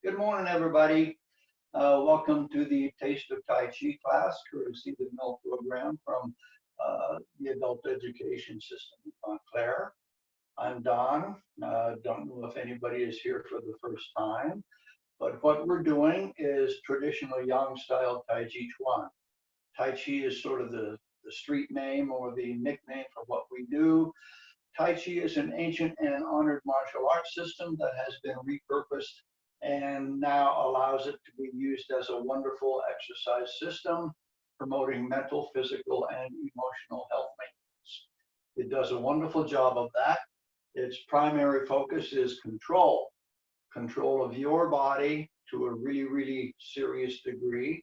Good morning, everybody. Welcome to the Taste of Tai Chi class, courtesy of the MIL program from the Adult Education System in Montclair. I'm Don. Don't know if anybody is here for the first time, but what we're doing is traditional Yang style Tai Chi Chuan. Tai Chi is sort of the street name or the nickname for what we do. Tai Chi is an ancient and honored martial arts system that has been repurposed and now allows it to be used as a wonderful exercise system, promoting mental, physical, and emotional health maintenance. It does a wonderful job of that. Its primary focus is control of your body to a really, really serious degree.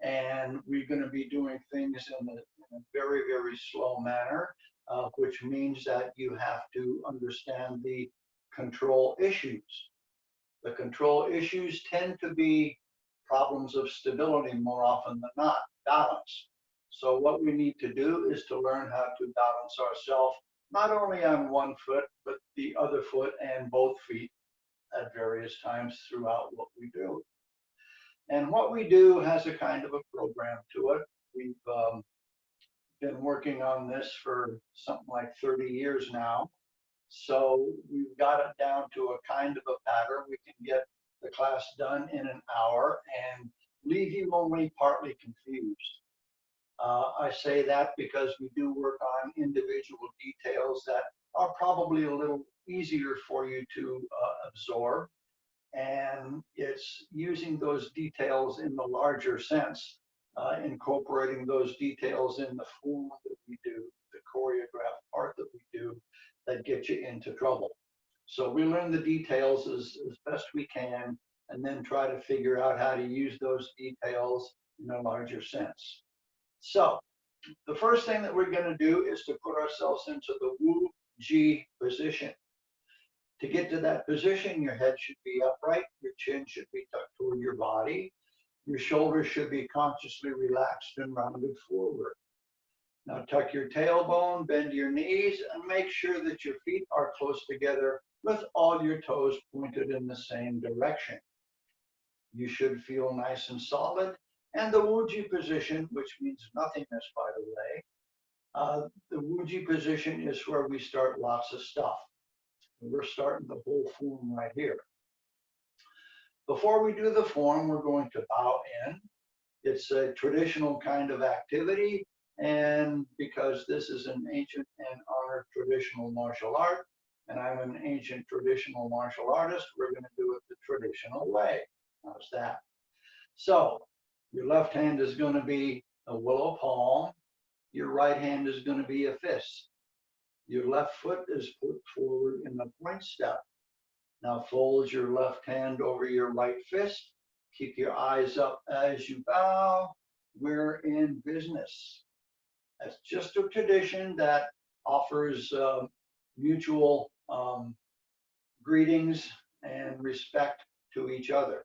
And we're going to be doing things in a very, very slow manner, which means that you have to understand the control issues. The control issues tend to be problems of stability more often than not, balance. So what we need to do is to learn how to balance ourselves, not only on one foot, but the other foot and both feet at various times throughout what we do. And what we do has a kind of a program to it. We've been working on this for something like 30 years now. So we've got it down to a kind of a pattern. We can get the class done in an hour and leave you only partly confused. I say that because we do work on individual details that are probably a little easier for you to absorb. And it's using those details in the larger sense, incorporating those details in the form that we do, the choreographed part that we do, that get you into trouble. So we learn the details as best we can, and then try to figure out how to use those details in a larger sense. So the first thing that we're going to do is to put ourselves into the Wu Jie Position. To get to that position, your head should be upright, your chin should be tucked toward your body, your shoulders should be consciously relaxed and rounded forward. Now tuck your tailbone, bend your knees, and make sure that your feet are close together with all your toes pointed in the same direction. You should feel nice and solid. And the Wu Jie position, which means nothingness, by the way, the Wu Jie position is where we start lots of stuff. We're starting the whole form right here. Before we do the form, we're going to bow in. It's a traditional kind of activity. And because this is an ancient and honored traditional martial art, and I'm an ancient traditional martial artist, we're going to do it the traditional way. How's that? So your left hand is going to be a willow palm. Your right hand is going to be a fist. Your left foot is put forward in the point step. Now fold your left hand over your right fist. Keep your eyes up as you bow. We're in business. That's just a tradition that offers mutual greetings and respect to each other.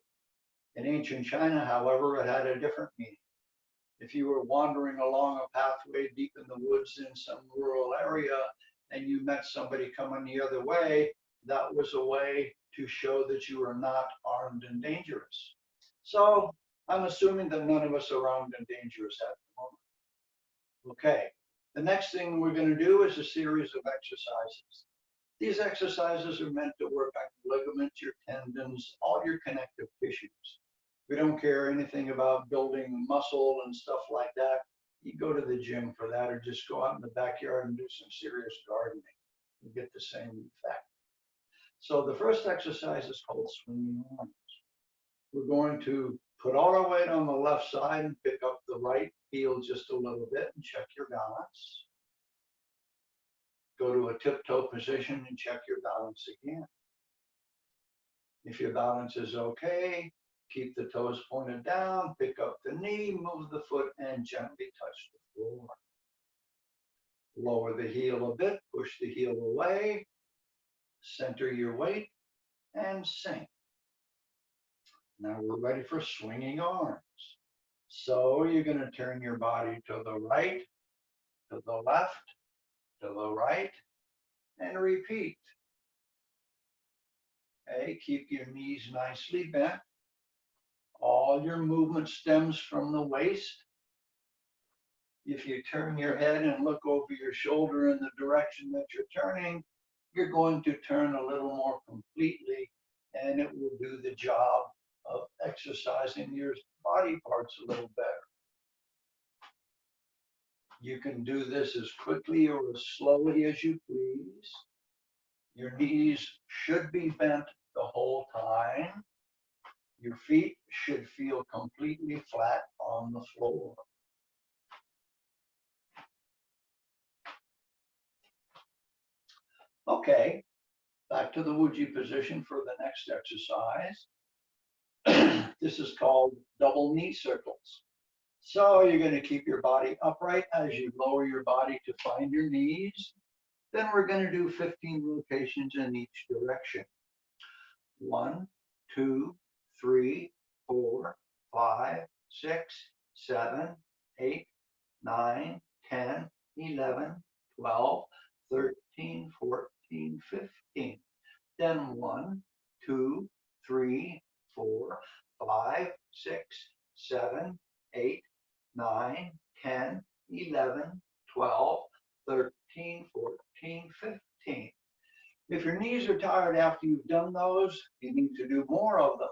In ancient China, however, it had a different meaning. If you were wandering along a pathway deep in the woods in some rural area and you met somebody coming the other way, that was a way to show that you are not armed and dangerous. So I'm assuming that none of us are armed and dangerous at the moment. Okay, the next thing we're going to do is a series of exercises. These exercises are meant to work on your ligaments, your tendons, all your connective tissues. We don't care anything about building muscle and stuff like that. You go to the gym for that, or just go out in the backyard and do some serious gardening. You get the same effect. So the first exercise is called swinging arms. We're going to put all our weight on the left side and pick up the right heel just a little bit and check your balance. Go to a tiptoe position and check your balance again. If your balance is okay, keep the toes pointed down, pick up the knee, move the foot, and gently touch the floor. Lower the heel a bit, push the heel away, center your weight, and sink. Now we're ready for swinging arms. So you're going to turn your body to the right, to the left, to the right, and repeat. Okay, keep your knees nicely bent. All your movement stems from the waist. If you turn your head and look over your shoulder in the direction that you're turning, you're going to turn a little more completely, and it will do the job of exercising your body parts a little better. You can do this as quickly or as slowly as you please. Your knees should be bent the whole time. Your feet should feel completely flat on the floor. Okay, back to the Wu Jie position for the next exercise. This is called double knee circles. So you're going to keep your body upright as you lower your body to find your knees. Then we're going to do 15 rotations in each direction. 1, 2, 3, 4, 5, 6, 7, 8, 9, 10, 11, 12, 13, 14, 15. Then 1, 2, 3, 4, 5, 6, 7, 8, 9, 10, 11, 12, 13, 14, 15. If your knees are tired after you've done those, you need to do more of them.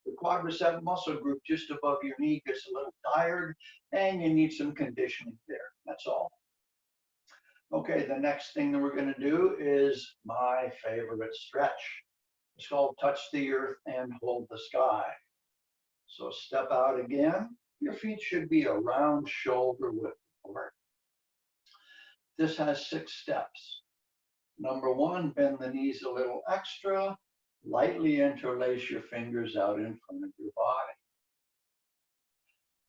The quadricep muscle group just above your knee gets a little tired, and you need some conditioning there. That's all. Okay, the next thing that we're going to do is my favorite stretch. It's called touch the earth and hold the sky. So step out again. Your feet should be around shoulder width apart. This has 6 steps. Number 1, bend the knees a little extra. Lightly interlace your fingers out in front of your body.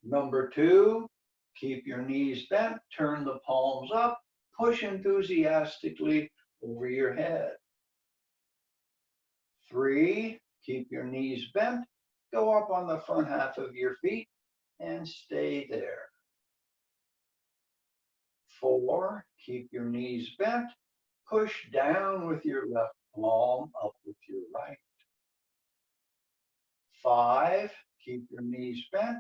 Number 2, keep your knees bent, turn the palms up, push enthusiastically over your head. 3, keep your knees bent, go up on the front half of your feet and stay there. 4, keep your knees bent, push down with your left palm, up with your right. 5, keep your knees bent,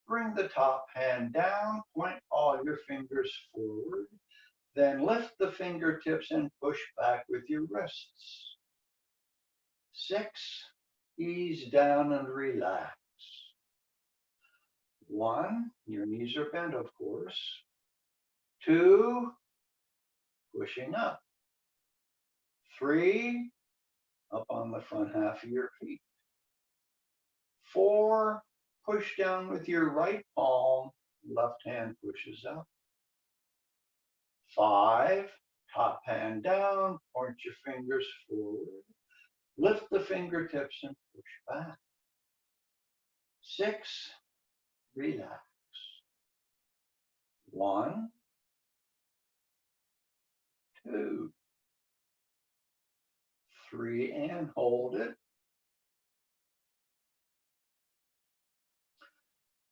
bring the top hand down, point all your fingers forward, then lift the fingertips and push back with your wrists. 6, ease down and relax. 1, your knees are bent, of course. 2, pushing up. 3, up on the front half of your feet. 4, push down with your right palm, left hand pushes up. 5, top hand down, point your fingers forward. Lift the fingertips and push back. 6, relax. 1, 2, 3, and hold it.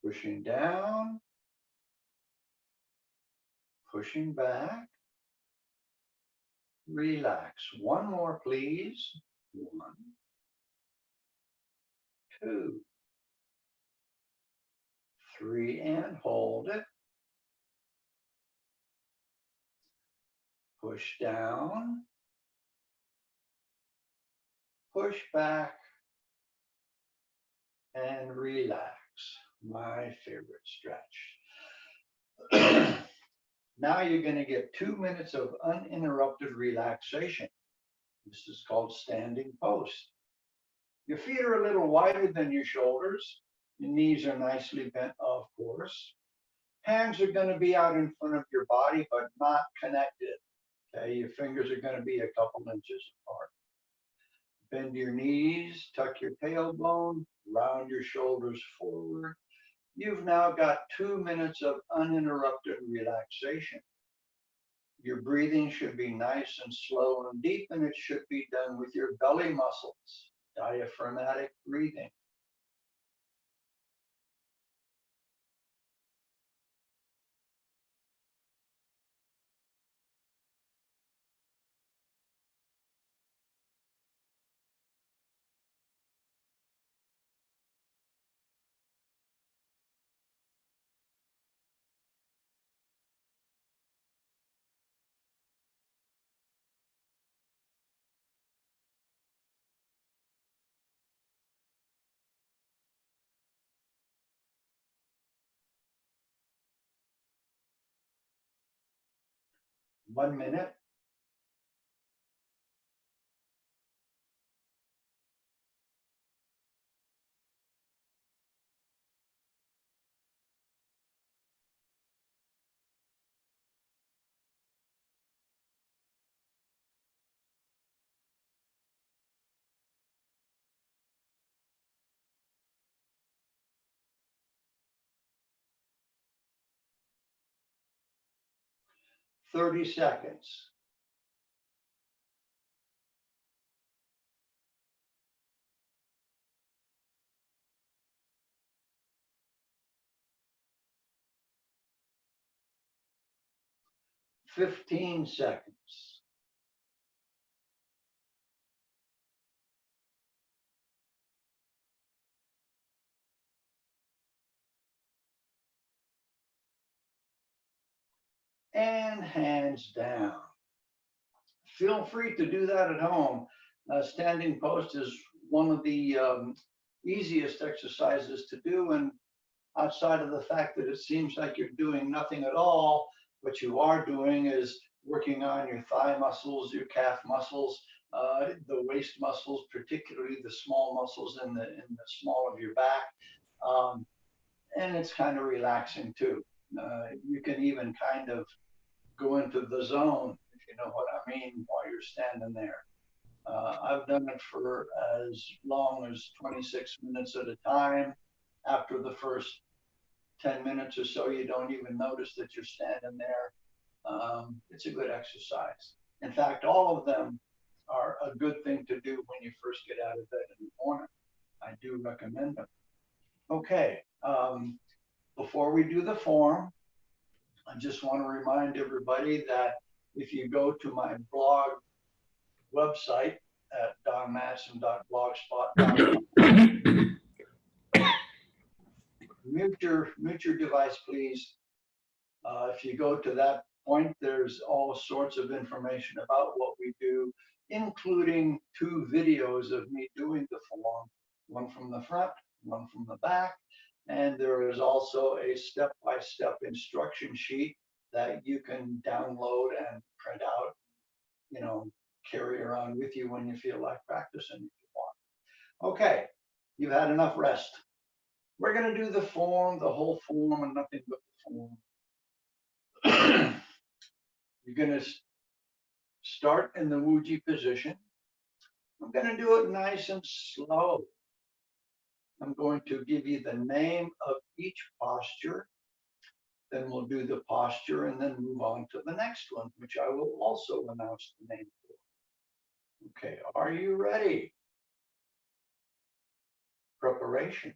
Pushing down, pushing back. Relax. 1 more, please. 1, 2, 3, and hold it. Push down, push back, and relax. My favorite stretch. Now you're going to get 2 minutes of uninterrupted relaxation. This is called standing post. Your feet are a little wider than your shoulders. Your knees are nicely bent, of course. Hands are going to be out in front of your body, but not connected. Okay, your fingers are going to be a couple inches apart. Bend your knees, tuck your tailbone, round your shoulders forward. You've now got 2 minutes of uninterrupted relaxation. Your breathing should be nice and slow and deep, and it should be done with your belly muscles, diaphragmatic breathing. 1 minute. Thirty seconds. Fifteen seconds. And hands down. Feel free to do that at home. Standing post is one of the easiest exercises to do, and outside of the fact that it seems like you're doing nothing at all, what you are doing is working on your thigh muscles, your calf muscles, the waist muscles, particularly the small muscles in the small of your back, and it's kind of relaxing too. You can even kind of go into the zone, if you know what I mean, while you're standing there. I've done it for as long as 26 minutes at a time. After the first 10 minutes or so, you don't even notice that you're standing there. It's a good exercise. In fact, all of them are a good thing to do when you first get out of bed in the morning. I do recommend them. Okay, before we do the form, I just want to remind everybody that if you go to my blog website at donmadsen.blogspot.com, mute your device, please. If you go to that point, there's all sorts of information about what we do, including 2 videos of me doing the form, one from the front, one from the back. And there is also a step-by-step instruction sheet that you can download and print out, you know, carry around with you when you feel like practicing if you want. Okay, you've had enough rest. We're going to do the form, the whole form, and nothing but the form. You're going to start in the Wu Jie position. I'm going to do it nice and slow. I'm going to give you the name of each posture. Then we'll do the posture and then move on to the next one, which I will also announce the name for. Okay, are you ready? Preparation.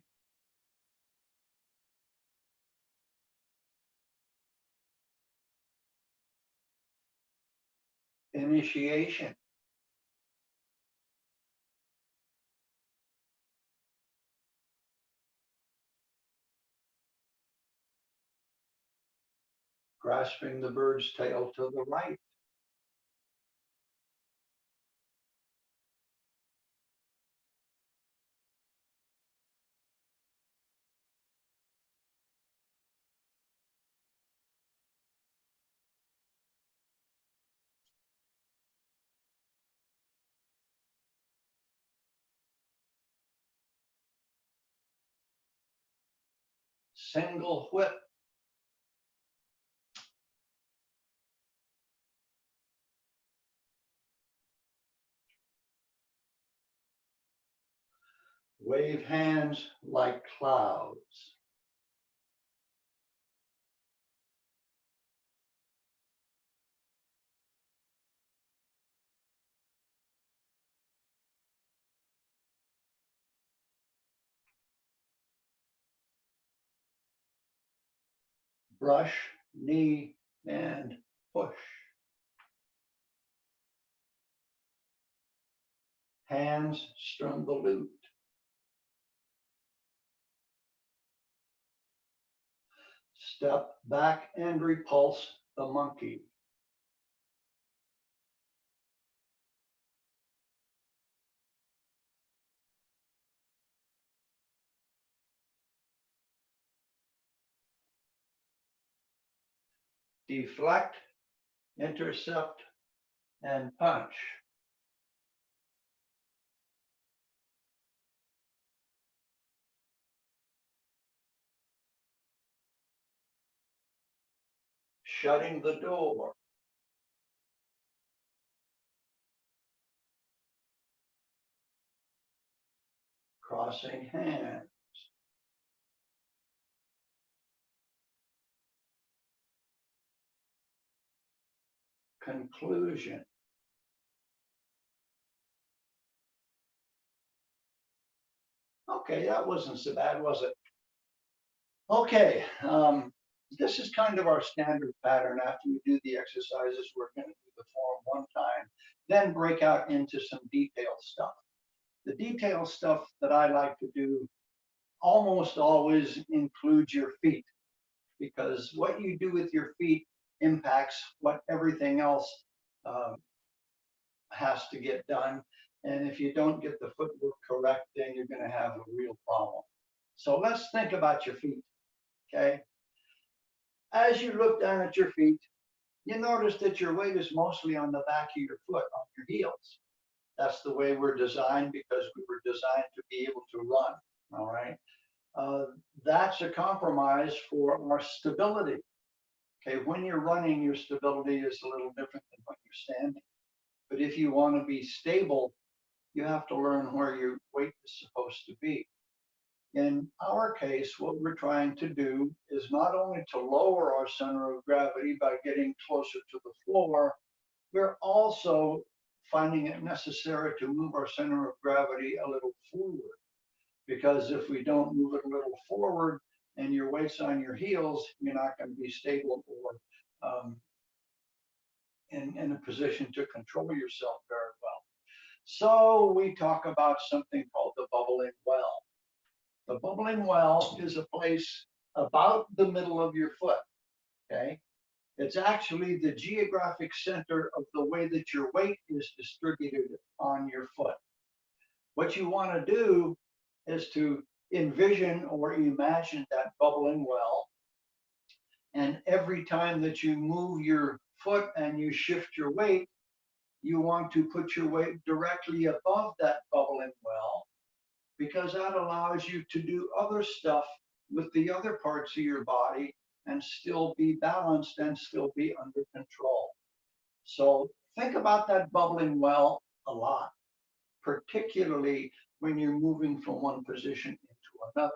Initiation. Grasping the bird's tail to the right. Single whip. Wave hands like clouds. Brush, knee, and push. Hands strum the lute. Step back and repulse the monkey. Deflect intercept, and punch. Shutting the door. Crossing hands. Conclusion. Okay, that wasn't so bad, was it? Okay, this is kind of our standard pattern. After we do the exercises, we're going to do the form one time, then break out into some detailed stuff. The detailed stuff that I like to do almost always includes your feet, because what you do with your feet impacts what everything else has to get done. And if you don't get the footwork correct, then you're going to have a real problem. So let's think about your feet, okay? As you look down at your feet, you notice that your weight is mostly on the back of your foot, on your heels. That's the way we're designed, because we were designed to be able to run, all right? That's a compromise for our stability. Okay, when you're running, your stability is a little different than when you're standing. But if you want to be stable, you have to learn where your weight is supposed to be. In our case, what we're trying to do is not only to lower our center of gravity by getting closer to the floor, we're also finding it necessary to move our center of gravity a little forward. Because if we don't move it a little forward and your weight's on your heels, you're not going to be stable or in a position to control yourself very well. So we talk about something called the bubbling well. The bubbling well is a place about the middle of your foot, okay? It's actually the geographic center of the way that your weight is distributed on your foot. What you want to do is to envision or imagine that bubbling well. And every time that you move your foot and you shift your weight, you want to put your weight directly above that bubbling well, because that allows you to do other stuff with the other parts of your body and still be balanced and still be under control. So think about that bubbling well a lot, particularly when you're moving from one position into another.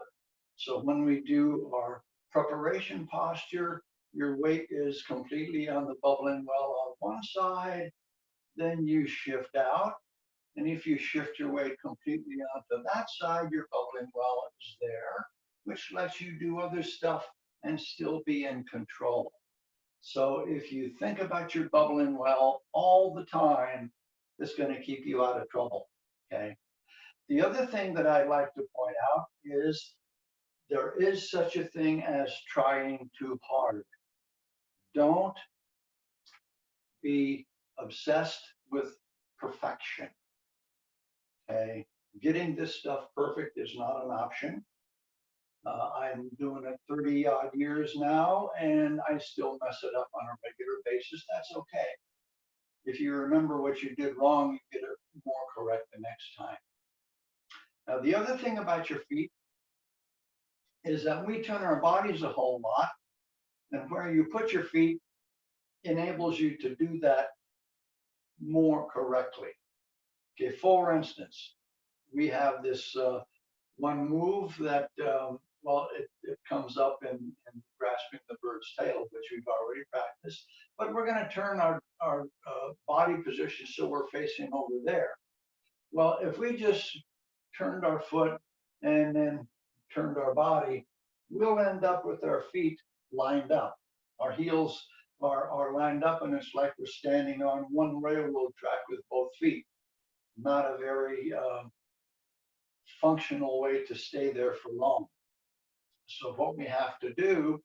So when we do our preparation posture, your weight is completely on the bubbling well on one side, then you shift out. And if you shift your weight completely onto that side, your bubbling well is there, which lets you do other stuff and still be in control. So if you think about your bubbling well all the time, it's going to keep you out of trouble, okay? The other thing that I'd like to point out is there is such a thing as trying too hard. Don't be obsessed with perfection. Okay, getting this stuff perfect is not an option. I'm doing it 30 odd years now, and I still mess it up on a regular basis. That's okay. If you remember what you did wrong, you get it more correct the next time. Now, the other thing about your feet is that we turn our bodies a whole lot, and where you put your feet enables you to do that more correctly. Okay, for instance, we have this one move that, well, it comes up in grasping the bird's tail, which we've already practiced, but we're going to turn our body position so we're facing over there. Well, if we just turned our foot and then turned our body, we'll end up with our feet lined up. Our heels are lined up, and it's like we're standing on one railroad track with both feet. Not a very functional way to stay there for long. So what we have to do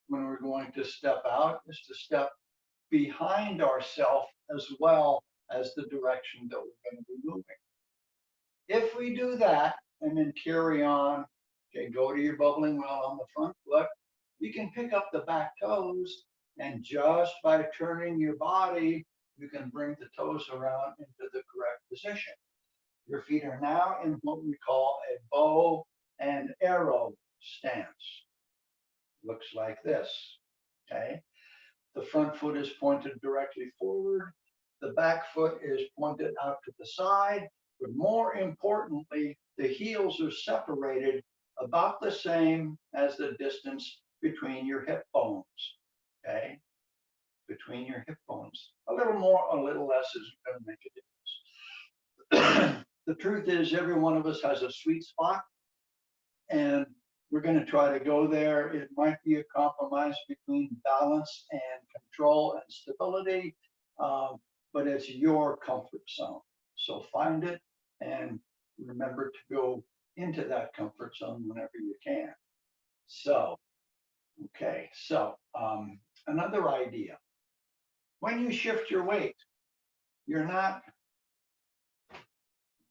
when we're going to step out is to step behind ourselves as well as the direction that we're going to be moving. If we do that and then carry on, okay, go to your bubbling well on the front foot, you can pick up the back toes And just by turning your body, you can bring the toes around into the correct position. Your feet are now in what we call a bow and arrow stance. Looks like this, okay? The front foot is pointed directly forward. The back foot is pointed out to the side. But more importantly, the heels are separated about the same as the distance between your hip bones, okay? Between your hip bones. A little more, a little less is going to make a difference. The truth is, every one of us has a sweet spot, and we're going to try to go there. It might be a compromise between balance and control and stability, but it's your comfort zone. So find it and remember to go into that comfort zone whenever you can. So, okay, so another idea. When you shift your weight, you're not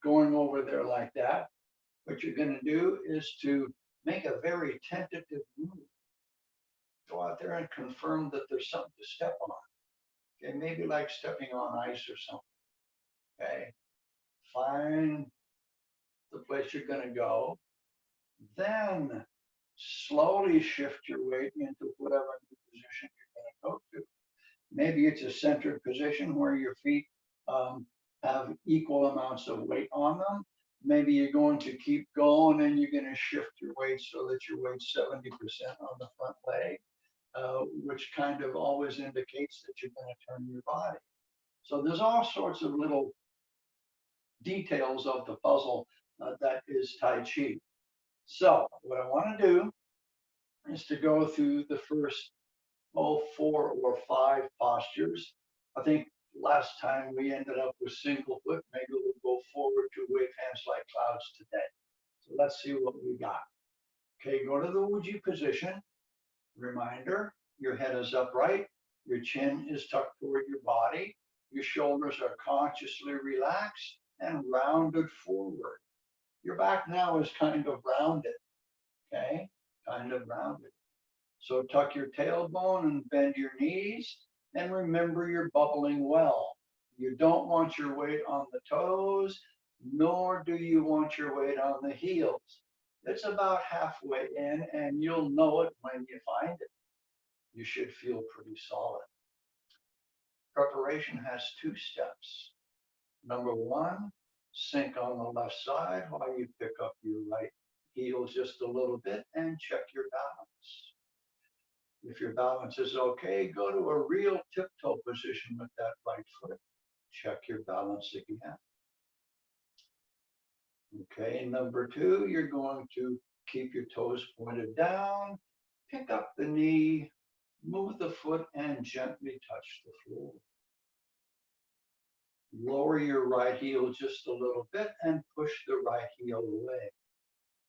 going over there like that. What you're going to do is to make a very tentative move. Go out there and confirm that there's something to step on. Okay, maybe like stepping on ice or something. Okay, find the place you're going to go. Then slowly shift your weight into whatever new position you're going to go to. Maybe it's a centered position where your feet have equal amounts of weight on them. Maybe you're going to keep going and you're going to shift your weight so that your weight's 70% on the front leg, which kind of always indicates that you're going to turn your body. So there's all sorts of little details of the puzzle that is Tai Chi. So what I want to do is to go through the first 4 or 5 postures. I think last time we ended up with single foot. Maybe we'll go forward to wave hands like clouds today. So let's see what we got. Okay, go to the Wu Jie position. Reminder, your head is upright, your chin is tucked toward your body, your shoulders are consciously relaxed and rounded forward. Your back now is kind of rounded, okay? Kind of rounded. So tuck your tailbone and bend your knees, and remember you're bubbling well. You don't want your weight on the toes, nor do you want your weight on the heels. It's about halfway in, and you'll know it when you find it. You should feel pretty solid. Preparation has 2 steps. Number 1, sink on the left side while you pick up your right heel just a little bit and check your balance. If your balance is okay, go to a real tiptoe position with that right foot. Check your balance again. Okay, number 2, you're going to keep your toes pointed down, pick up the knee, move the foot, and gently touch the floor. Lower your right heel just a little bit and push the right heel away.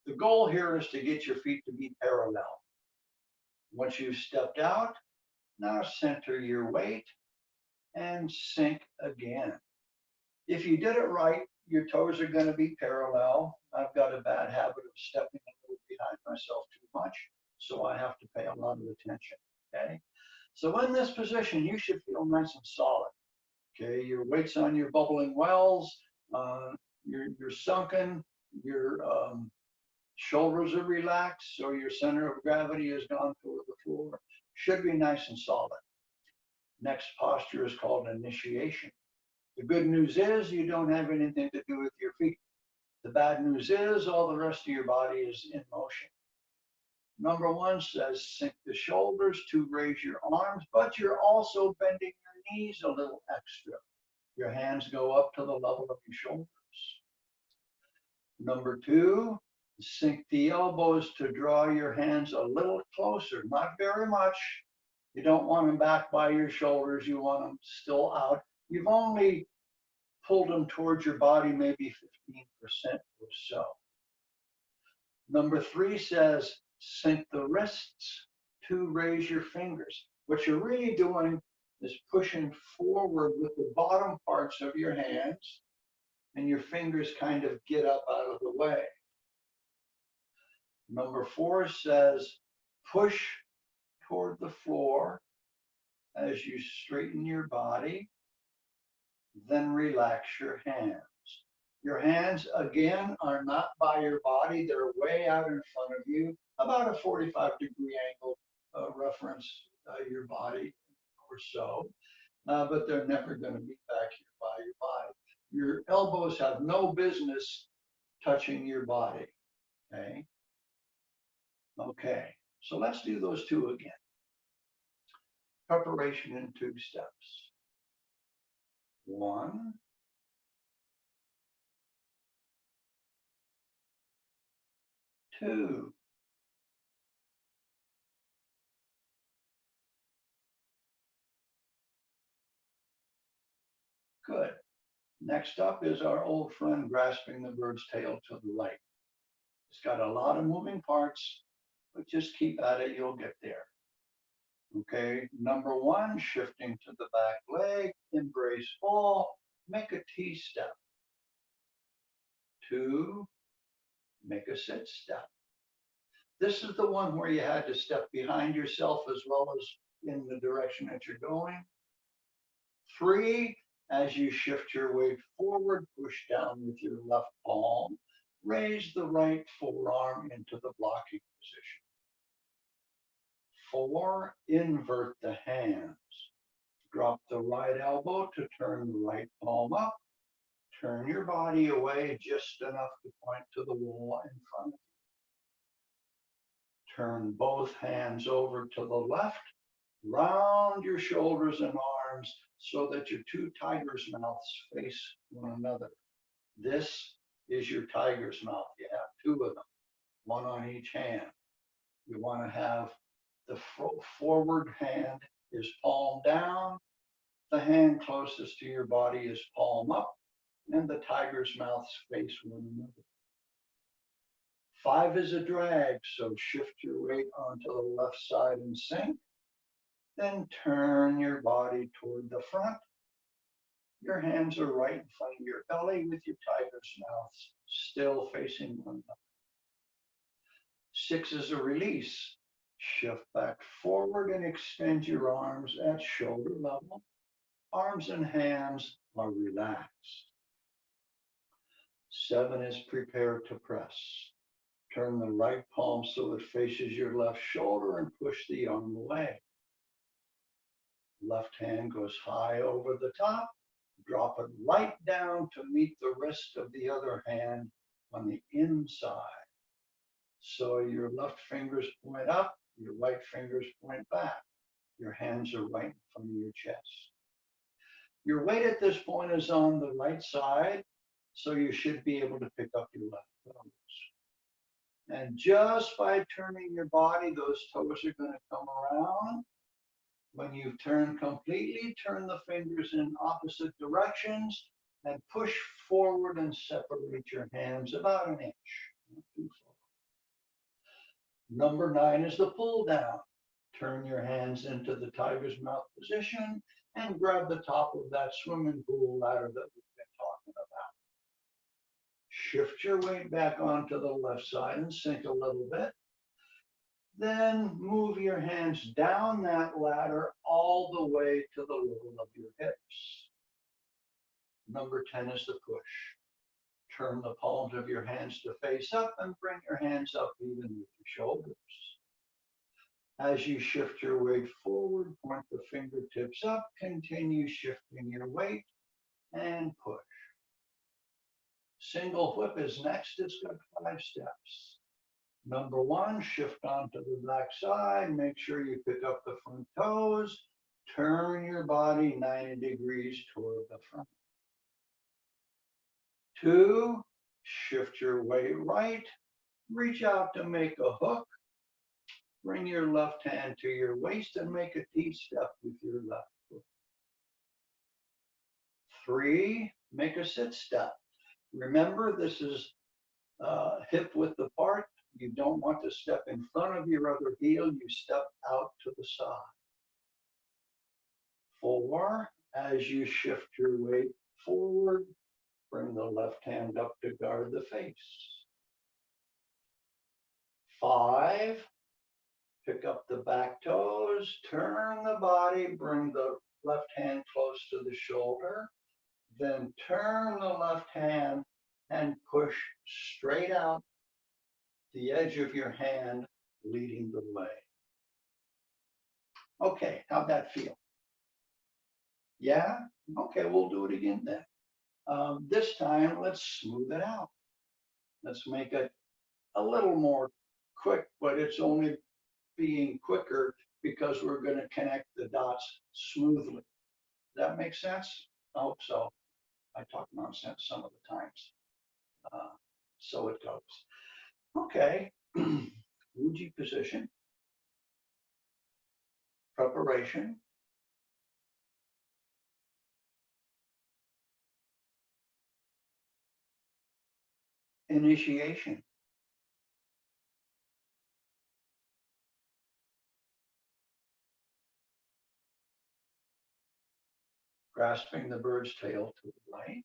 The goal here is to get your feet to be parallel. Once you've stepped out, now center your weight and sink again. If you did it right, your toes are going to be parallel. I've got a bad habit of stepping a little behind myself too much, so I have to pay a lot of attention, okay? So in this position, you should feel nice and solid, okay? Your weight's on your bubbling wells, you're sunken, your shoulders are relaxed, so your center of gravity has gone toward the floor. Should be nice and solid. Next posture is called initiation. The good news is you don't have anything to do with your feet. The bad news is all the rest of your body is in motion. Number 1 says sink the shoulders, 2, raise your arms, but you're also bending your knees a little extra. Your hands go up to the level of your shoulders. Number 2, sink the elbows to draw your hands a little closer, not very much. You don't want them back by your shoulders. You want them still out. You've only pulled them towards your body maybe 15% or so. Number 3 says sink the wrists, 2, raise your fingers. What you're really doing is pushing forward with the bottom parts of your hands, and your fingers kind of get up out of the way. Number 4 says push toward the floor as you straighten your body, then relax your hands. Your hands, again, are not by your body. They're way out in front of you, about a 45-degree angle reference your body or so, but they're never going to be back here by your body. Your elbows have no business touching your body, okay? Okay, so let's do those two again. Preparation in 2 steps. 1, 2. Good. Next up is our old friend grasping the bird's tail to the right. It's got a lot of moving parts, but just keep at it, you'll get there. Okay, number 1, shifting to the back leg, embrace fall, make a T-step. 2, make a sit step. This is the one where you had to step behind yourself as well as in the direction that you're going. 3, as you shift your weight forward, push down with your left palm, raise the right forearm into the blocking position. 4, invert the hands. Drop the right elbow to turn the right palm up. Turn your body away just enough to point to the wall in front of you. Turn both hands over to the left. Round your shoulders and arms so that your 2 tiger's mouths face one another. This is your tiger's mouth. You have 2 of them, 1 on each hand. You want to have the forward hand is palm down. The hand closest to your body is palm up, and the tiger's mouths face one another. 5 is a drag, so shift your weight onto the left side and sink. Then turn your body toward the front. Your hands are right in front of your belly with your tiger's mouths still facing one another. 6 is a release. Shift back forward and extend your arms at shoulder level. Arms and hands are relaxed. 7 is prepare to press. Turn the right palm so it faces your left shoulder and push the arm away. Left hand goes high over the top. Drop it right down to meet the wrist of the other hand on the inside. So your left fingers point up, your right fingers point back. Your hands are right in front of your chest. Your weight at this point is on the right side, so you should be able to pick up your left toes. And just by turning your body, those toes are going to come around. When you've turned completely, turn the fingers in opposite directions and push forward and separate your hands about an inch. Not too far. Number 9 is the pull down. Turn your hands into the tiger's mouth position and grab the top of that swimming pool ladder that we've been talking about. Shift your weight back onto the left side and sink a little bit. Then move your hands down that ladder all the way to the level of your hips. Number 10 is the push. Turn the palms of your hands to face up and bring your hands up even with your shoulders. As you shift your weight forward, point the fingertips up, continue shifting your weight and push. Single whip is next. It's got 5 steps. Number 1, shift onto the back side. Make sure you pick up the front toes. Turn your body 90 degrees toward the front. 2, shift your weight right. Reach out to make a hook. Bring your left hand to your waist and make a T-step with your left foot. 3, make a sit step. Remember, this is hip width apart. You don't want to step in front of your other heel. You step out to the side. 4, as you shift your weight forward, bring the left hand up to guard the face. 5, Pick up the back toes, turn the body, bring the left hand close to the shoulder, then turn the left hand and push straight out the edge of your hand, leading the way. Okay, how'd that feel? Yeah? Okay, we'll do it again then. This time, let's smooth it out. Let's make it a little more quick, but it's only being quicker because we're going to connect the dots smoothly. Does that make sense? I hope so. I talk nonsense some of the times. So it goes. Okay. Wu Jie position. Preparation. Initiation. Grasping the bird's tail to the right.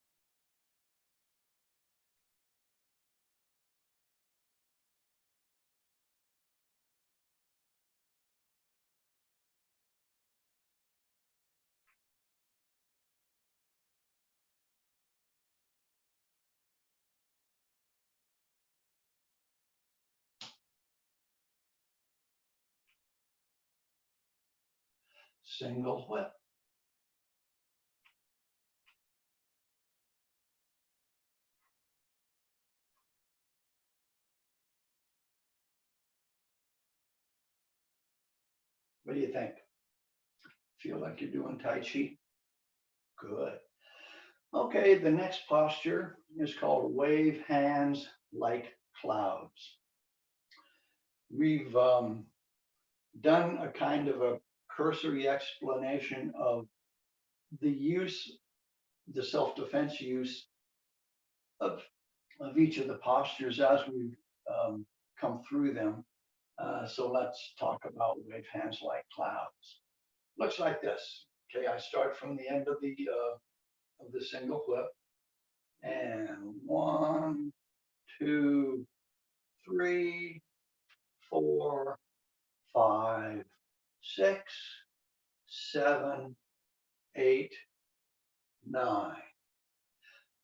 Single whip. What do you think? Feel like you're doing Tai Chi? Good. Okay, the next posture is called wave hands like clouds. We've done a kind of a cursory explanation of the use, the self-defense use of each of the postures as we've come through them. So let's talk about wave hands like clouds. Looks like this. Okay, I start from the end of the single whip, and 1, 2, 3, 4, 5, 6, 7, 8, 9.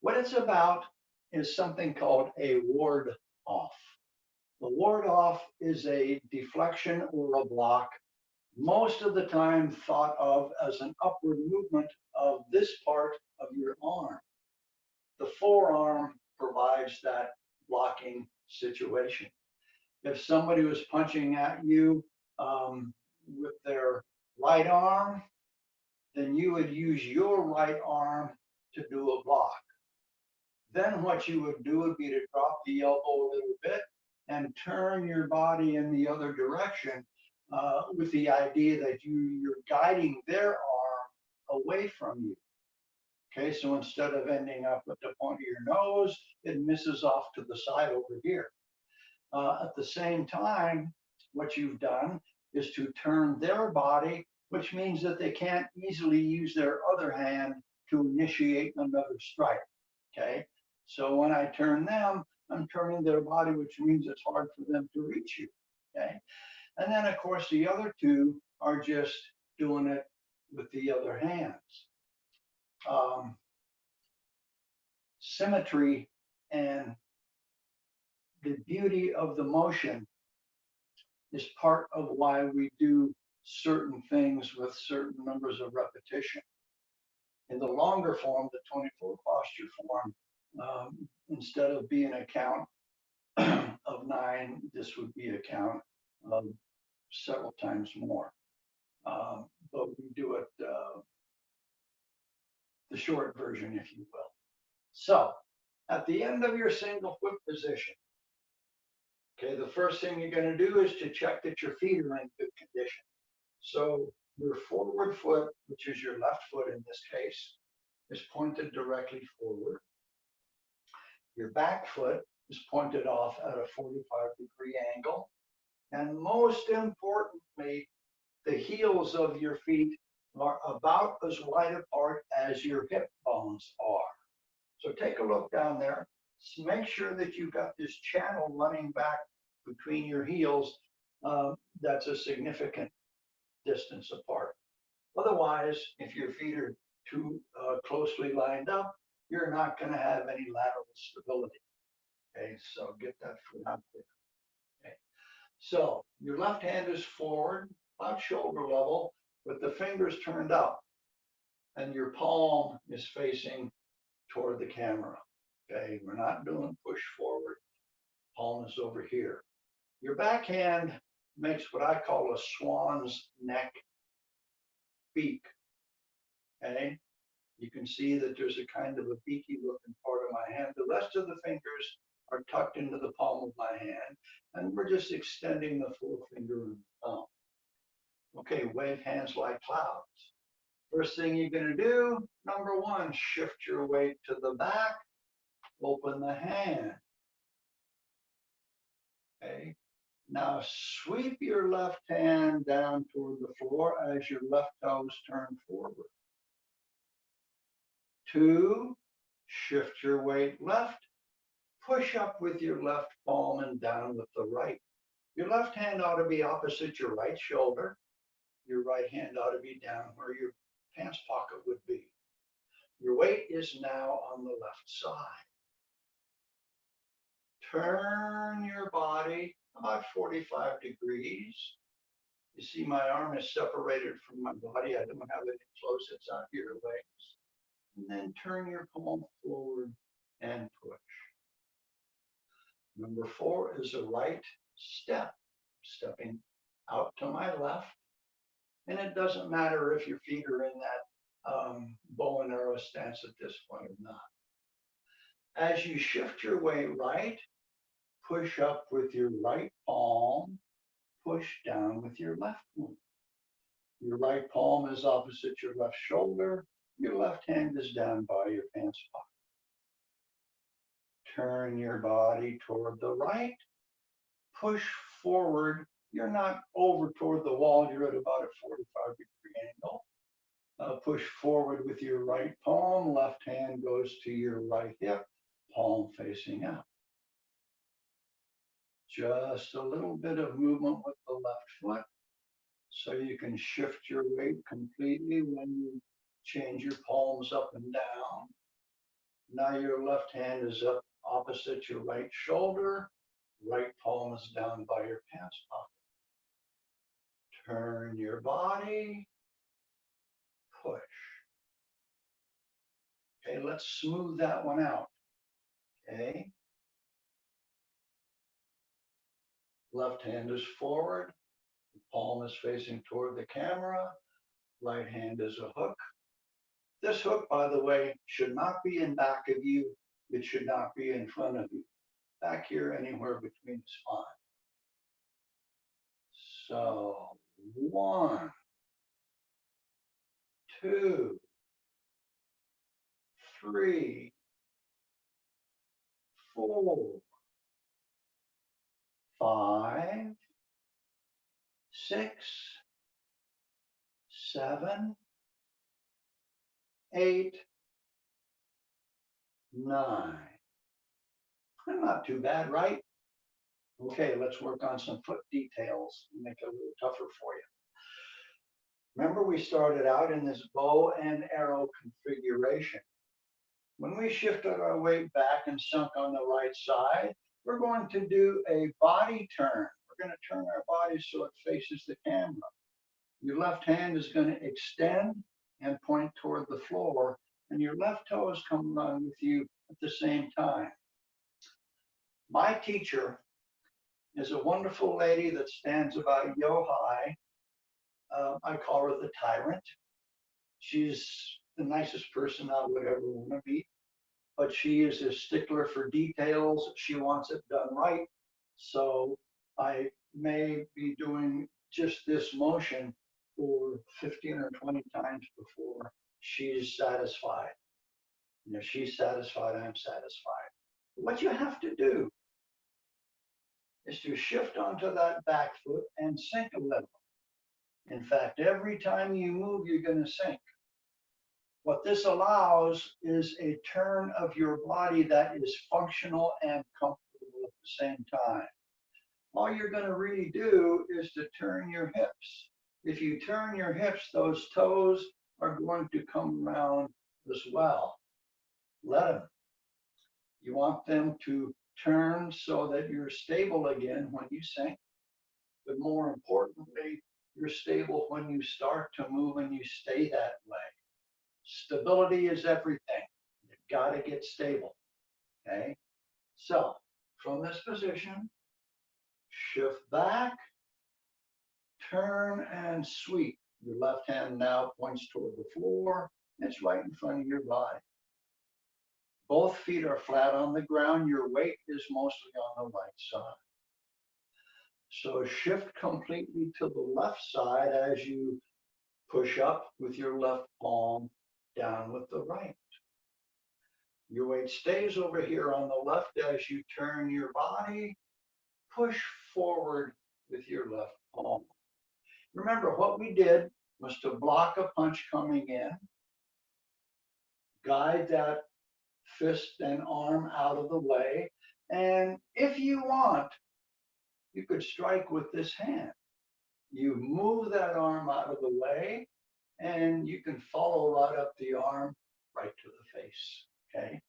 What it's about is something called a ward off. The ward off is a deflection or a block, most of the time thought of as an upward movement of this part of your arm. The forearm provides that blocking situation. If somebody was punching at you with their right arm, then you would use your right arm to do a block. Then what you would do would be to drop the elbow a little bit and turn your body in the other direction with the idea that you're guiding their arm away from you. Okay, so instead of ending up at the point of your nose, it misses off to the side over here. At the same time, what you've done is to turn their body, which means that they can't easily use their other hand to initiate another strike. Okay, so when I turn them, I'm turning their body, which means it's hard for them to reach you. Okay, and then of course the other two are just doing it with the other hands. Symmetry and the beauty of the motion is part of why we do certain things with certain numbers of repetition. In the longer form, the 24 posture form, instead of being a count of 9, this would be a count of several times more. But we do it the short version, if you will. So at the end of your single whip position, okay, the first thing you're going to do is to check that your feet are in good condition. So your forward foot, which is your left foot in this case, is pointed directly forward. Your back foot is pointed off at a 45-degree angle. And most importantly, the heels of your feet are about as wide apart as your hip bones are. So take a look down there. Make sure that you've got this channel running back between your heels that's a significant distance apart. Otherwise, if your feet are too closely lined up, you're not going to have any lateral stability. Okay, so get that foot out there. Okay, so your left hand is forward, about shoulder level, with the fingers turned up, and your palm is facing toward the camera. Okay, we're not doing push forward. Palm is over here. Your backhand makes what I call a swan's neck beak. Okay, you can see that there's a kind of a beaky looking part of my hand. The rest of the fingers are tucked into the palm of my hand, and we're just extending the forefinger and thumb. Okay, wave hands like clouds. First thing you're going to do, number one, shift your weight to the back, open the hand. Okay, now sweep your left hand down toward the floor as your left toes turn forward. 2, shift your weight left, push up with your left palm and down with the right. Your left hand ought to be opposite your right shoulder. Your right hand ought to be down where your pants pocket would be. Your weight is now on the left side. Turn your body about 45 degrees. You see my arm is separated from my body. I don't have any close. It's out here legs. And then turn your palm forward and push. Number 4 is a right step, stepping out to my left. And it doesn't matter if your feet are in that bow and arrow stance at this point or not. As you shift your weight right, push up with your right palm, push down with your left one. Your right palm is opposite your left shoulder. Your left hand is down by your pants pocket. Turn your body toward the right, push forward. You're not over toward the wall, you're at about a 45-degree angle. Push forward with your right palm, left hand goes to your right hip, palm facing out. Just a little bit of movement with the left foot so you can shift your weight completely when you change your palms up and down. Now your left hand is up opposite your right shoulder, right palm is down by your pants pocket. Turn your body, push. Okay, let's smooth that one out. Okay. Left hand is forward, the palm is facing toward the camera, right hand is a hook. This hook, by the way, should not be in back of you. It should not be in front of you. Back here, anywhere between is fine. So, 1, 2, 3, 4, 5, 6, 7, 8, 9. Not too bad, right? Okay, let's work on some foot details and make it a little tougher for you. Remember, we started out in this bow and arrow configuration. When we shifted our weight back and sunk on the right side, we're going to do a body turn. We're going to turn our body so it faces the camera. Your left hand is going to extend and point toward the floor, and your left toes come along with you at the same time. My teacher is a wonderful lady that stands about yo high. I call her the tyrant. She's the nicest person I would ever want to meet, but she is a stickler for details. She wants it done right. So I may be doing just this motion for 15 or 20 times before she's satisfied. And if she's satisfied, I'm satisfied. What you have to do is to shift onto that back foot and sink a little. In fact, every time you move, you're going to sink. What this allows is a turn of your body that is functional and comfortable at the same time. all you're going to really do is to turn your hips. If you turn your hips, those toes are going to come around as well. Let them. You want them to turn so that you're stable again when you sink. But more importantly, you're stable when you start to move and you stay that way. Stability is everything. You've got to get stable. Okay? So, from this position, shift back, turn and sweep. Your left hand now points toward the floor. It's right in front of your body. Both feet are flat on the ground. Your weight is mostly on the right side. So shift completely to the left side as you push up with your left palm, down with the right. Your weight stays over here on the left as you turn your body. Push forward with your left palm. Remember, what we did was to block a punch coming in, guide that fist and arm out of the way, and if you want, you could strike with this hand. You move that arm out of the way, and you can follow right up the arm, right to the face, okay?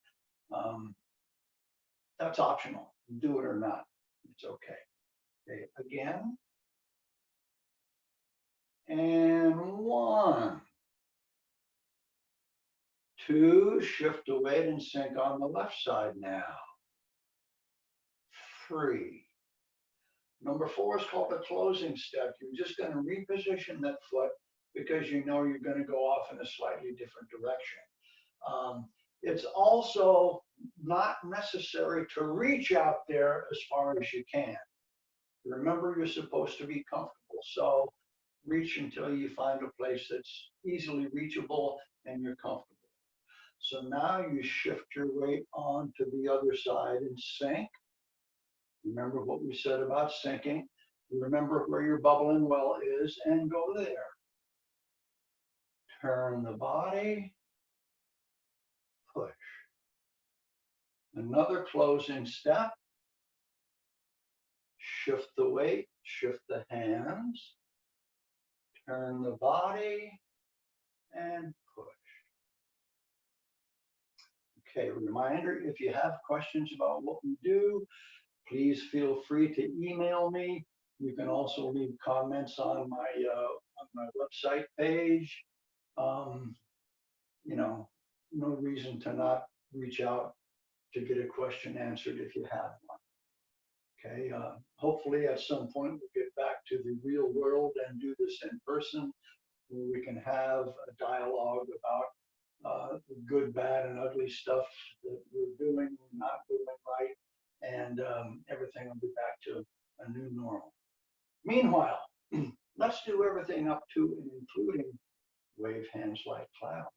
That's optional. Do it or not, it's okay. Okay, again. And 1, 2, shift the weight and sink on the left side now. 3. Number 4 is called the closing step. You're just going to reposition that foot because you know you're going to go off in a slightly different direction. It's also not necessary to reach out there as far as you can. Remember, you're supposed to be comfortable. So reach until you find a place that's easily reachable and you're comfortable. So now you shift your weight on to the other side and sink. Remember what we said about sinking. Remember where your bubbling well is and go there. Turn the body, push. Another closing step. Shift the weight, shift the hands, turn the body, and push. Okay, reminder, if you have questions about what we do, please feel free to email me. You can also leave comments on my website page. You know, no reason to not reach out to get a question answered if you have one. Okay, hopefully at some point we'll get back to the real world and do this in person, where we can have a dialogue about the good, bad, and ugly stuff that we're doing, we're not doing right, and everything will be back to a new normal. Meanwhile, let's do everything up to and including wave hands like clouds.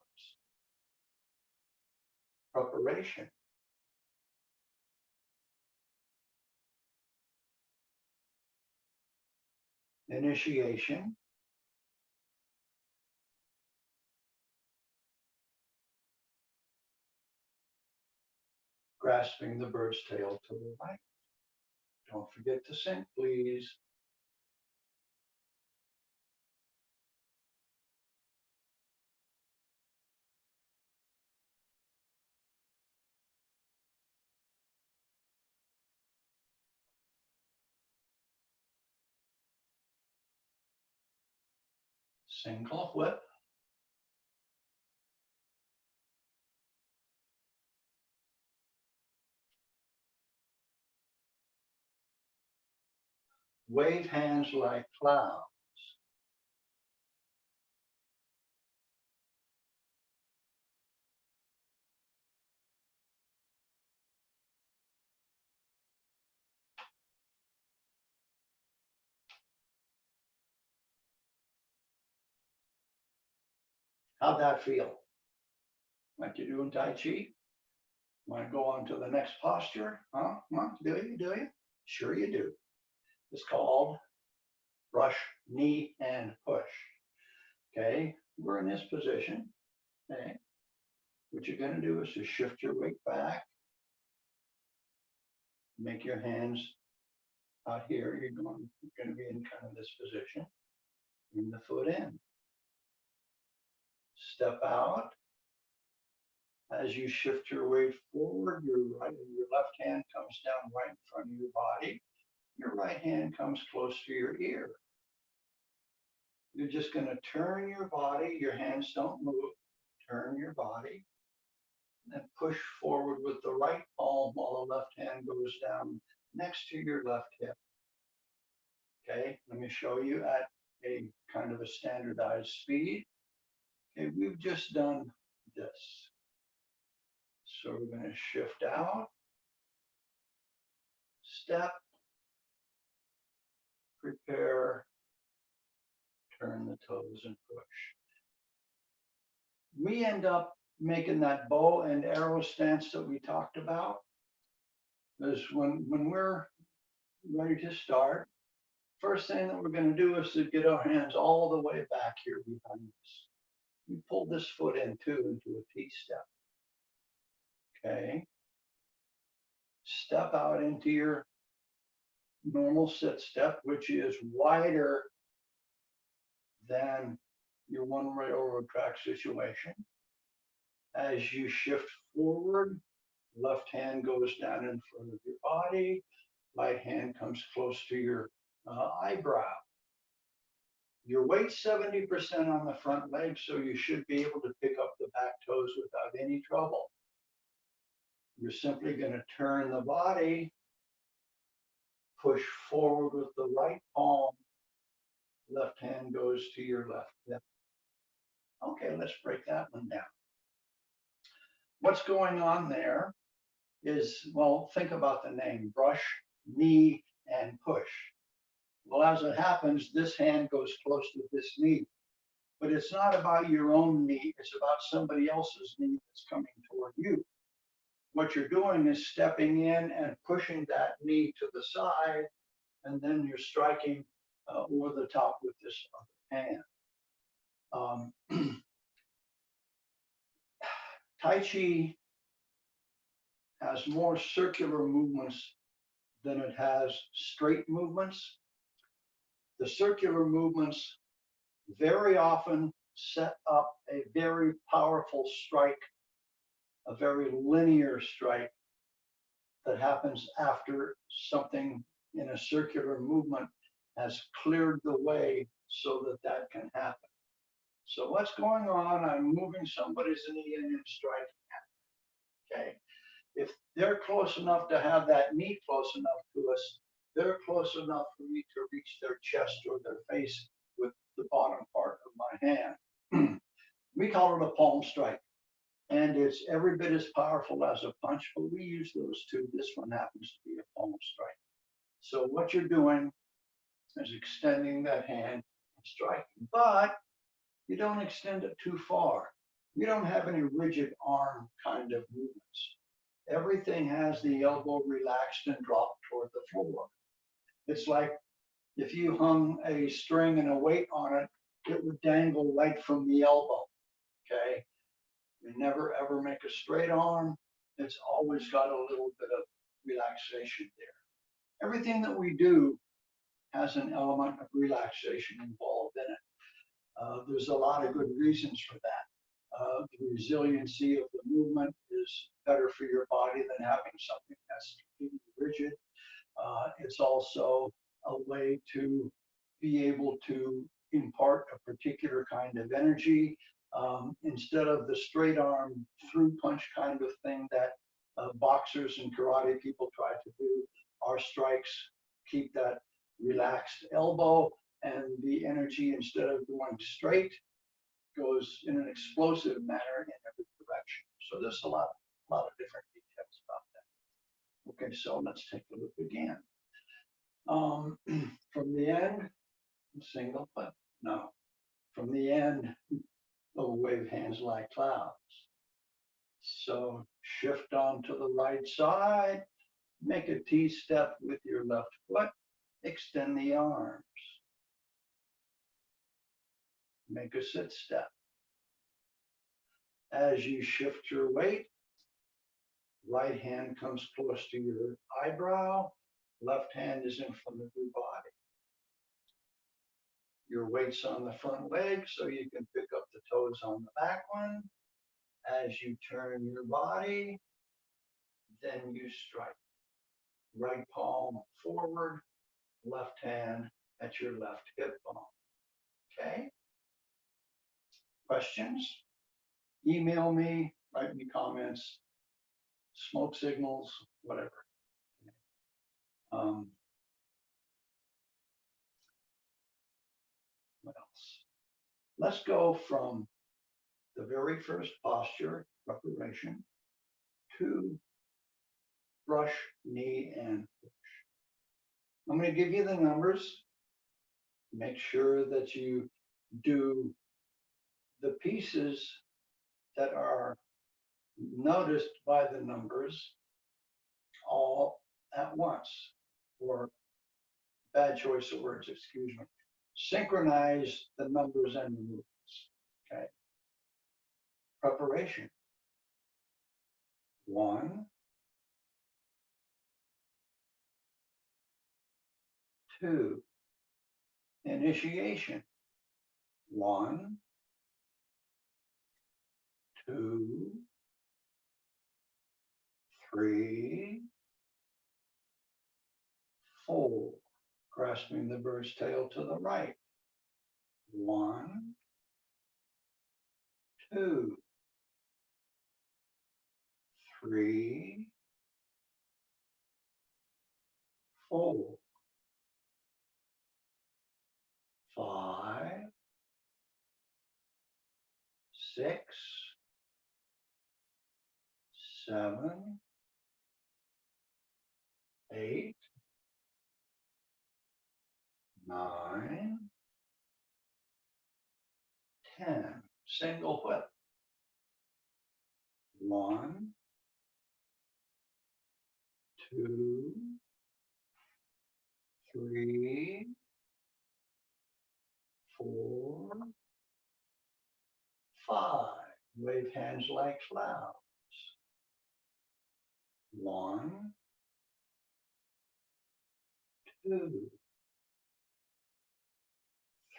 Preparation. Initiation. Grasping the bird's tail to the right. Don't forget to sink, please. Single whip. Wave hands like clouds. How'd that feel? Like you're doing Tai Chi? Want to go on to the next posture? Huh? Do you? Do you? Sure you do. It's called brush, knee, and push. Okay, we're in this position. Okay, what you're going to do is to shift your weight back, make your hands Out here, you're going to be in kind of this position. Bring the foot in. Step out. As you shift your weight forward, your left hand comes down right in front of your body. Your right hand comes close to your ear. You're just going to turn your body. Your hands don't move. Turn your body. And push forward with the right palm while the left hand goes down next to your left hip. Okay, let me show you at a kind of a standardized speed. Okay, we've just done this. So we're going to shift out, step, prepare, turn the toes and push. We end up making that bow and arrow stance that we talked about. Because when we're ready to start, first thing that we're going to do is to get our hands all the way back here behind us. We pull this foot in too into a T-step. Okay. Step out into your normal sit step, which is wider than your one railroad track situation. As you shift forward, left hand goes down in front of your body, right hand comes close to your eyebrow. Your weight's 70% on the front leg, so you should be able to pick up the back toes without any trouble. You're simply going to turn the body, push forward with the right palm, left hand goes to your left hip. Okay, let's break that one down. What's going on there is, well, think about the name, brush, knee, and push. Well, as it happens, this hand goes close to this knee, but it's not about your own knee, it's about somebody else's knee that's coming toward you. What you're doing is stepping in and pushing that knee to the side, and then you're striking over the top with this other hand. Tai Chi has more circular movements than it has straight movements. The circular movements very often set up a very powerful strike, a very linear strike that happens after something in a circular movement has cleared the way so that that can happen. So what's going on? I'm moving somebody's knee in and striking at them. Okay. If they're close enough to have that knee close enough to us, they're close enough for me to reach their chest or their face with the bottom part of my hand. We call it a palm strike. And it's every bit as powerful as a punch, but we use those two. This one happens to be a palm strike. So what you're doing is extending that hand and striking, but you don't extend it too far. You don't have any rigid arm kind of movements. Everything has the elbow relaxed and dropped toward the floor. It's like if you hung a string and a weight on it, it would dangle right from the elbow, okay? You never ever make a straight arm. It's always got a little bit of relaxation there. Everything that we do has an element of relaxation involved in it. There's a lot of good reasons for that. The resiliency of the movement is better for your body than having something that's completely rigid. It's also a way to be able to impart a particular kind of energy instead of the straight arm through punch kind of thing that boxers and karate people try to do. Our strikes keep that relaxed elbow, and the energy, instead of going straight, goes in an explosive manner in every direction. So there's a lot of different details about that. Okay, so let's take a look again. From the end, single foot. No. From the end, we'll wave hands like clouds. So shift on to the right side, make a T-step with your left foot, extend the arms. Make a sit step. As you shift your weight, right hand comes close to your eyebrow, Left hand is in front of your body. Your weight's on the front leg, so you can pick up the toes on the back one. As you turn your body, then you strike. Right palm forward, left hand at your left hip bone. Okay? Questions? Email me, write me comments, smoke signals, whatever. What else? Let's go from the very first posture, preparation, to brush, knee, and push. I'm going to give you the numbers. Make sure that you do the pieces that are noticed by the numbers all at once, or bad choice of words, excuse me. Synchronize the numbers and the movements. Okay. Preparation. 1, 2. Initiation. 1, 2, 3, 4. Grasping the bird's tail to the right. 1, 2, 3, 4, 5, 6, 7, 8, 9, 10. Single whip. 1, 2, 3, 4, 5. Wave hands like clouds. 1, 2,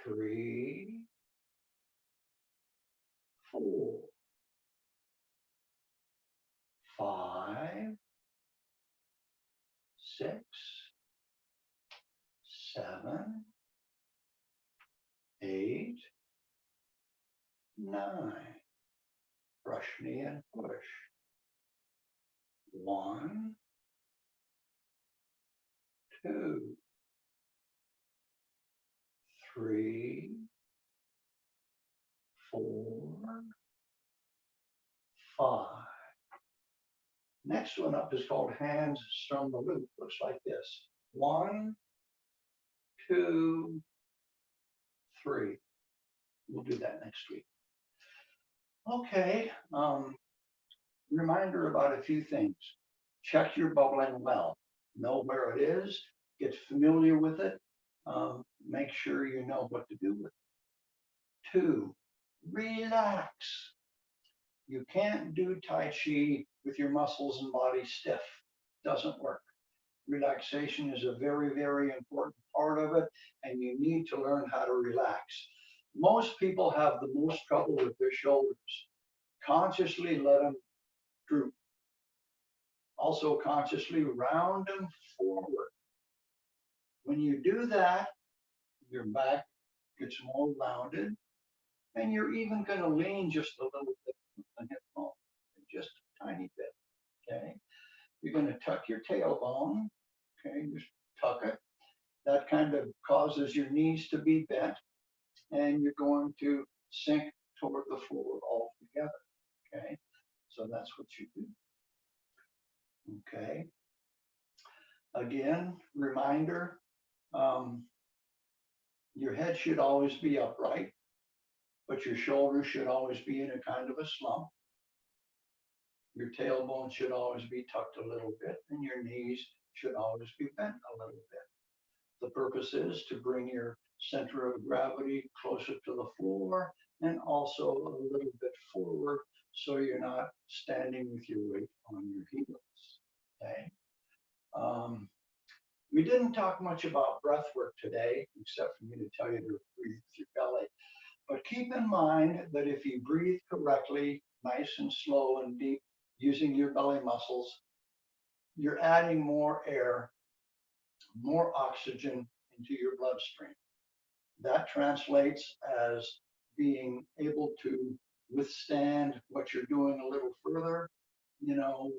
3, 4, 5, 6, 7, 8, 9. Brush, knee, and push. 1, 2, 3, 4, 5. Next one up is called hands strum the loop. Looks like this. 1, 2, 3. We'll do that next week. Okay. Reminder about a few things. Check your bubbling well. Know where it is. Get familiar with it. Make sure you know what to do with it. 2, relax. You can't do Tai Chi with your muscles and body stiff. Doesn't work. Relaxation is a very, very important part of it, and you need to learn how to relax. Most people have the most trouble with their shoulders. Consciously let them droop. Also consciously round them forward. When you do that, your back gets more rounded, and you're even going to lean just a little bit from the hip bone, just a tiny bit. Okay, you're going to tuck your tailbone. Okay, just tuck it. That kind of causes your knees to be bent, and you're going to sink toward the floor altogether. Okay, so that's what you do. Okay. Again, reminder, your head should always be upright, but your shoulders should always be in a kind of a slump. Your tailbone should always be tucked a little bit, and your knees should always be bent a little bit. The purpose is to bring your center of gravity closer to the floor and also a little bit forward so you're not standing with your weight on your heels. Okay. We didn't talk much about breath work today, except for me to tell you to breathe with your belly. But keep in mind that if you breathe correctly, nice and slow and deep, using your belly muscles, you're adding more air, more oxygen into your bloodstream. That translates as being able to withstand what you're doing a little further. You know,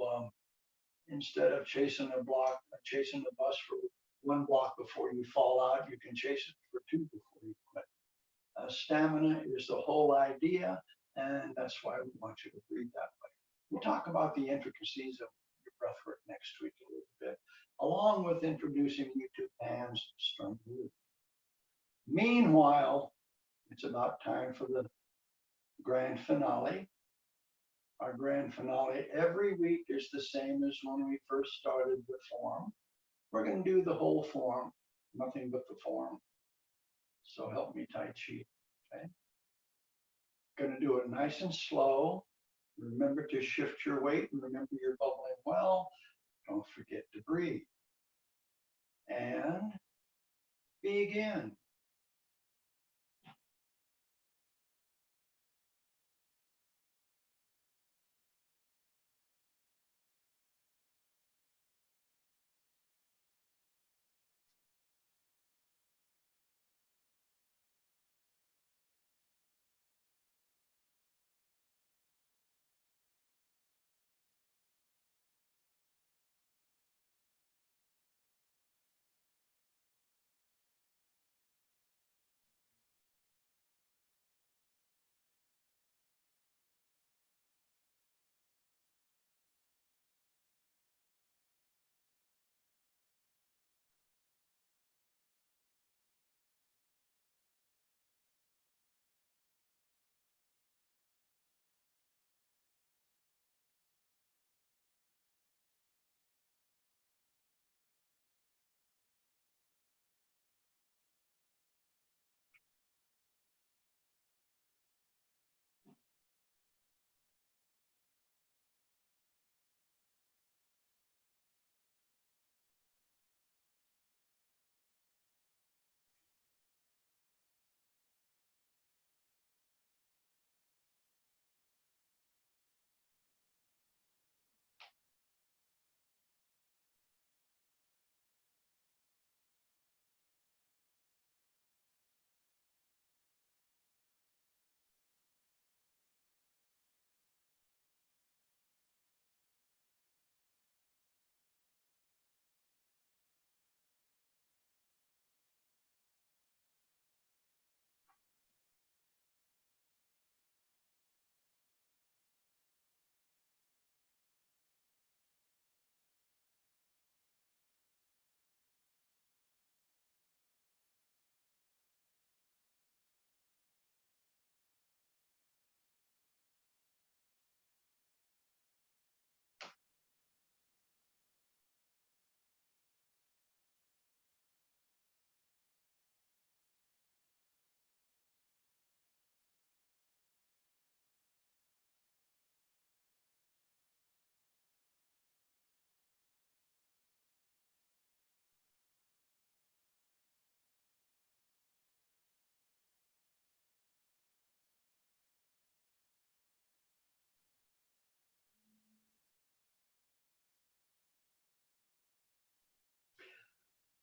instead of chasing the bus for 1 block before you fall out, you can chase it for 2 before you quit. Stamina is the whole idea, and that's why we want you to breathe that way. We'll talk about the intricacies of your breath work next week a little bit, along with introducing you to hands, sternum, root. Meanwhile, it's about time for the grand finale. Our grand finale every week is the same as when we first started the form. We're going to do the whole form, nothing but the form. So help me, Tai Chi. Okay. Going to do it nice and slow. Remember to shift your weight and remember you're bubbling well. Don't forget to breathe. And begin.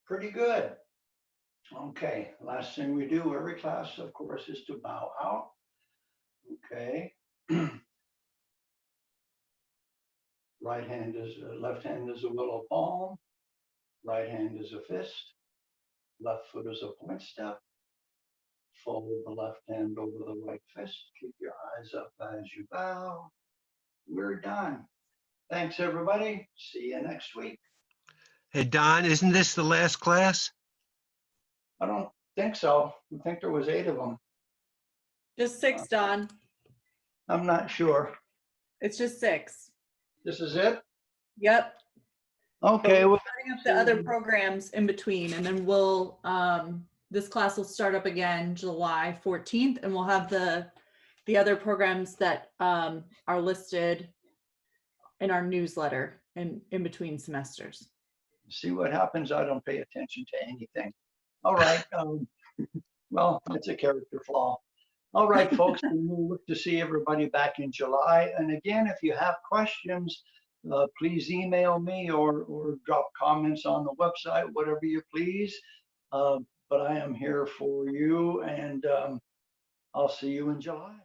Pretty good. Okay, last thing we do every class, of course, is to bow out. Okay. Left hand is a willow palm. Right hand is a fist. Left foot is a point step. Fold the left hand over the right fist. Keep your eyes up as you bow. We're done. Thanks, everybody. See you next week. Hey, Don, isn't this the last class? I don't think so. I think there was 8 of them. Just 6, Don. I'm not sure. It's just 6. This is it? Yep. Okay. We're Well, starting up the other programs in between, and then we'll this class will start up again July 14th, and we'll have the other programs that are listed in our newsletter in between semesters. See what happens. I don't pay attention to anything. All right. Well, that's a character flaw. All right, folks, we'll look to see everybody back in July. And again, if you have questions, please email me or drop comments on the website, whatever you please. But I am here for you, and I'll see you in July.